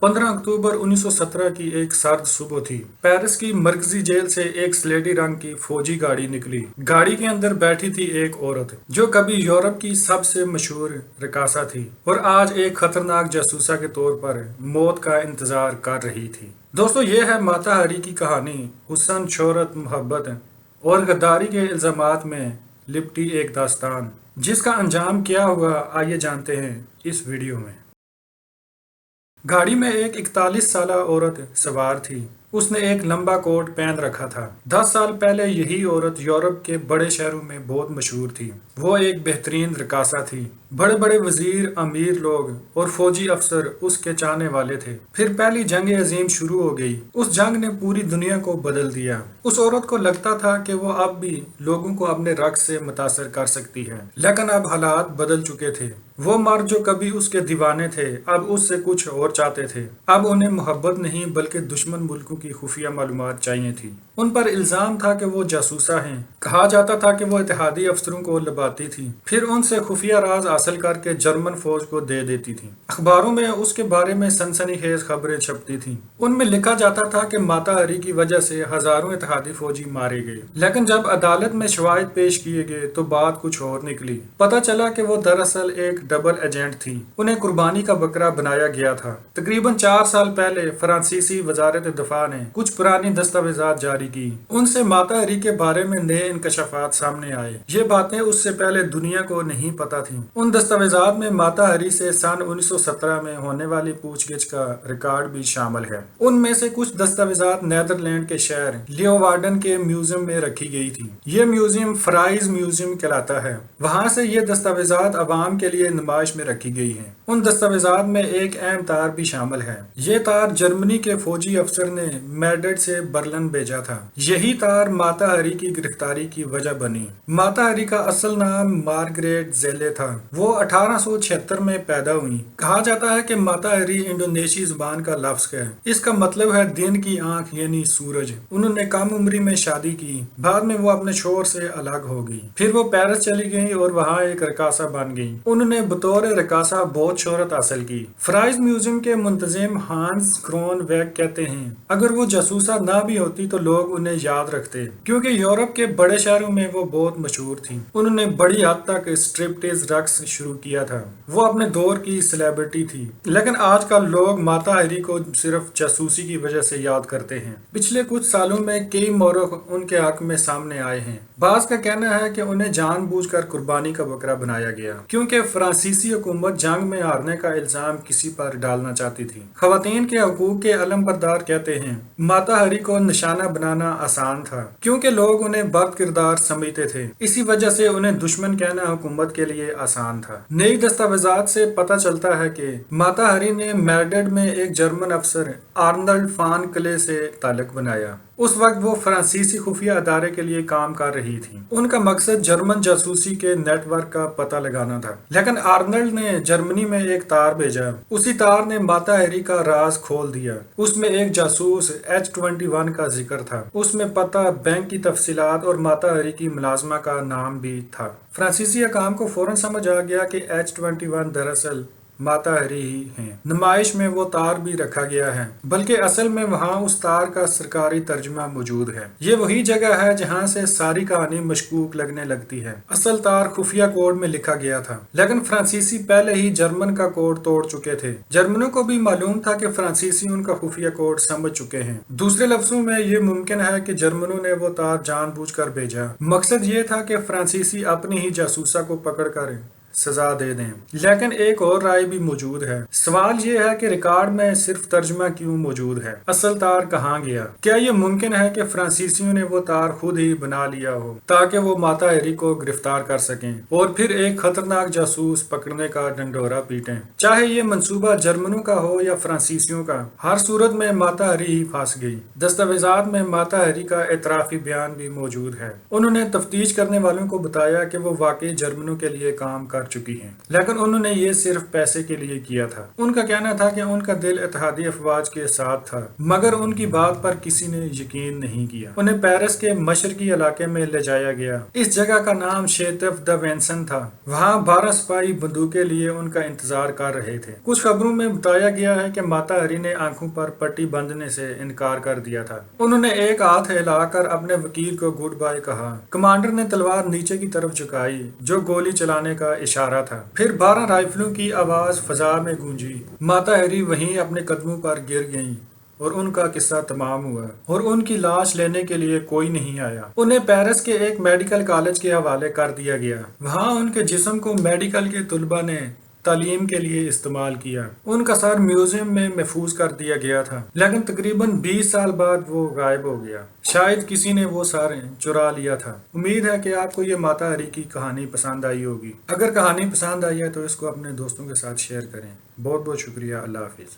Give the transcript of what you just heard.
15 अक्टूबर 1917 की एक सर्द सुबह थी। पेरिस की मरकजी जेल से एक स्लेटी रंग की फौजी गाड़ी निकली। गाड़ी के अंदर बैठी थी एक औरत जो कभी यूरोप की सबसे मशहूर रकासा थी और आज एक खतरनाक जासूसा के तौर पर मौत का इंतजार कर रही थी। दोस्तों, ये है माता हरी की कहानी। हुस्न, शोहरत, मोहब्बत और गद्दारी के इल्जामात में लिपटी एक दास्तान, जिसका अंजाम क्या हुआ आइए जानते हैं इस वीडियो में। गाड़ी में एक 41 साला औरत सवार थी। उसने एक लंबा कोट पहन रखा था। 10 साल पहले यही औरत यूरोप के बड़े शहरों में बहुत मशहूर थी। वो एक बेहतरीन रकासा थी। बड़े बड़े वजीर, अमीर लोग और फौजी अफसर उसके चाहने वाले थे। फिर पहली जंग अजीम शुरू हो गई। उस जंग ने पूरी दुनिया को बदल दिया। उस औरत को लगता था कि वो अब भी लोगों को अपने रक्स से मुतासर कर सकती है, लेकिन अब हालात बदल चुके थे। वो मर्द जो कभी उसके दीवाने थे अब उससे कुछ और चाहते थे। अब उन्हें मोहब्बत नहीं बल्कि दुश्मन मुल्कों की खुफिया मालूमात चाहिए थी। उन पर इल्जाम था कि वो जासूसा हैं। कहा जाता था कि वो इत्तेहादी अफसरों को लबाती थी, फिर उनसे खुफिया राज हासिल करके जर्मन फौज को दे देती थी। अखबारों में उसके बारे में सनसनीखेज खबरें छपती थी। उनमें लिखा जाता था कि माता हरी की वजह से हजारों इत्तेहादी फौजी मारे गए। लेकिन जब अदालत में शवाहिद पेश किए गए तो बात कुछ और निकली। पता चला कि वो दरअसल एक डबल एजेंट थी। उन्हें कुर्बानी का बकरा बनाया गया था। तकरीबन 4 साल पहले फ्रांसीसी वजारत दफा ने कुछ पुरानी दस्तावेजात जारी की। उनसे माता हरी के बारे में नए इंकशाफात सामने आए। ये बातें उससे पहले दुनिया को नहीं पता थी। उन दस्तावेजात में माता हरी से सन 1917 में होने वाली पूछगिछ का रिकॉर्ड भी शामिल है। उनमें से कुछ दस्तावेजात नीदरलैंड के शहर लियोवार्डन के म्यूजियम में रखी गई थी। ये म्यूजियम फ्राइज म्यूजियम कहलाता है। वहाँ से ये दस्तावेजात अवाम के लिए नुमाइश में रखी गई हैं। उन दस्तावेजात में एक अहम तार भी शामिल है। ये तार जर्मनी के फौजी अफसर ने मैड्रिड से बर्लिन भेजा था। यही तार माता हरी की गिरफ्तारी की वजह बनी। माता हरी का असल नाम मार्गरेट जेले था। वो 1876 में पैदा हुई। कहा जाता है कि माता हरी इंडोनेशी जुबान का लफ्ज है। इसका मतलब है दिन की आंख यानी सूरज। उन्होंने कम उम्री में शादी की। बाद में वो अपने शोहर से अलग हो गई। फिर वो पेरिस चली गई और वहाँ एक रकासा बन गई। उन्होंने बतौर रकासा बहुत शोहरत हासिल की। फ्राइज म्यूजियम के मुंतजिम हांस क्रोनवेग कहते हैं, अगर वो जासूसा ना भी होती तो लोग उन्हें याद रखते, क्योंकि यूरोप के बड़े शहरों में वो बहुत मशहूर थी। उन्होंने बड़ी हद तक स्ट्रिप्टीज रक्स शुरू किया था। वो अपने दौर की सेलिब्रिटी थी। लेकिन आजकल लोग माता हरी को सिर्फ जासूसी की वजह से याद करते हैं। पिछले कुछ सालों में कई मौरख उनके हक में सामने आए हैं। बाज का कहना है कि उन्हें जानबूझकर कुर्बानी का बकरा बनाया गया, क्योंकि फ्रांसीसी हुकूमत जंग में हारने का इल्जाम किसी पर डालना चाहती थी। खवातीन के हकूक के अलमबरदार कहते हैं, माता हरी को निशाना बनाना आसान था, क्योंकि लोग उन्हें बद किरदार समझते थे। इसी वजह से उन्हें दुश्मन कहना हुकूमत के लिए आसान था। नई दस्तावेजात से पता चलता है कि माता हरी ने मैड्रिड में एक जर्मन अफसर आर्नल्ड फान क्ले से ताल्लुक बनाया। उस वक्त वो फ्रांसीसी खुफिया अदारे के लिए काम कर रही थी। उनका मकसद जर्मन जासूसी के नेटवर्क का पता लगाना था। लेकिन आर्नल्ड ने जर्मनी में एक तार भेजा। उसी तार ने माता हरी का राज खोल दिया। उसमें एक जासूस H-21 का जिक्र था। उसमें पता, बैंक की तफसीलात और माता हरी की मुलाजमा का नाम भी था। फ्रांसीसी हकाम को फौरन समझ आ गया कि H-21 दरअसल माता हरी ही हैं। नुमाइश में वो तार भी रखा गया है, बल्कि असल में वहाँ उस तार का सरकारी तर्जुमा मौजूद है। ये वही जगह है जहाँ से सारी कहानी मशकूक लगने लगती है। असल तार खुफिया कोड में लिखा गया था, लेकिन फ्रांसीसी पहले ही जर्मन का कोड तोड़ चुके थे। जर्मनों को भी मालूम था कि फ्रांसीसी उनका खुफिया कोड समझ चुके हैं। दूसरे लफ्जों में ये मुमकिन है कि जर्मनों ने वो तार जानबूझकर भेजा। मकसद ये था कि फ्रांसीसी अपनी ही जासूसा को पकड़ कर सजा दे दें। लेकिन एक और राय भी मौजूद है। सवाल ये है कि रिकॉर्ड में सिर्फ तर्जुमा क्यों मौजूद है? असल तार कहाँ गया? क्या ये मुमकिन है कि फ्रांसीसियों ने वो तार खुद ही बना लिया हो ताकि वो माता हरी को गिरफ्तार कर सकें और फिर एक खतरनाक जासूस पकड़ने का डंडोरा पीटें? चाहे ये मंसूबा जर्मनों का हो या फ्रांसीसियों का, हर सूरत में माता हरी ही फंस गई। दस्तावेजात में माता हरी का एतराफी बयान भी मौजूद है। उन्होंने तफ्तीश करने वालों को बताया कि वो वाकई जर्मनों के लिए काम कर کر چکی ہیں، لیکن انہوں نے یہ صرف پیسے کے لیے کیا تھا۔ ان کا کہنا تھا کہ ان کا دل اتحادی افواج کے ساتھ تھا، مگر ان کی بات پر کسی نے یقین نہیں کیا۔ انہیں پیرس کے مشرقی علاقے میں لے جایا گیا۔ اس جگہ کا نام شیتف دا وینسن تھا۔ وہاں 12 سپاہی بندوقیں لیے ان کا انتظار کر رہے تھے۔ کچھ خبروں میں بتایا گیا ہے کہ ماتا ہری نے آنکھوں پر پٹی باندھنے سے انکار کر دیا تھا۔ انہوں نے ایک ہاتھ ہلا کر اپنے وکیل کو گڈ بائے کہا۔ کمانڈر نے تلوار نیچے کی طرف جھکائی جو گولی چلانے کا اشارہ تھا۔ پھر 12 رائفلوں کی آواز فضا میں گونجی۔ ماتا ہری وہیں اپنے قدموں پر گر گئیں اور ان کا قصہ تمام ہوا، اور ان کی لاش لینے کے لیے کوئی نہیں آیا۔ انہیں پیرس کے ایک میڈیکل کالج کے حوالے کر دیا گیا۔ وہاں ان کے جسم کو میڈیکل کے طلباء نے تعلیم کے لیے استعمال کیا۔ ان کا سر میوزیم میں محفوظ کر دیا گیا تھا، لیکن تقریباً 20 سال بعد وہ غائب ہو گیا۔ شاید کسی نے وہ سر چرا لیا تھا۔ امید ہے کہ آپ کو یہ ماتا ہری کی کہانی پسند آئی ہوگی۔ اگر کہانی پسند آئی ہے تو اس کو اپنے دوستوں کے ساتھ شیئر کریں۔ بہت بہت شکریہ۔ اللہ حافظ۔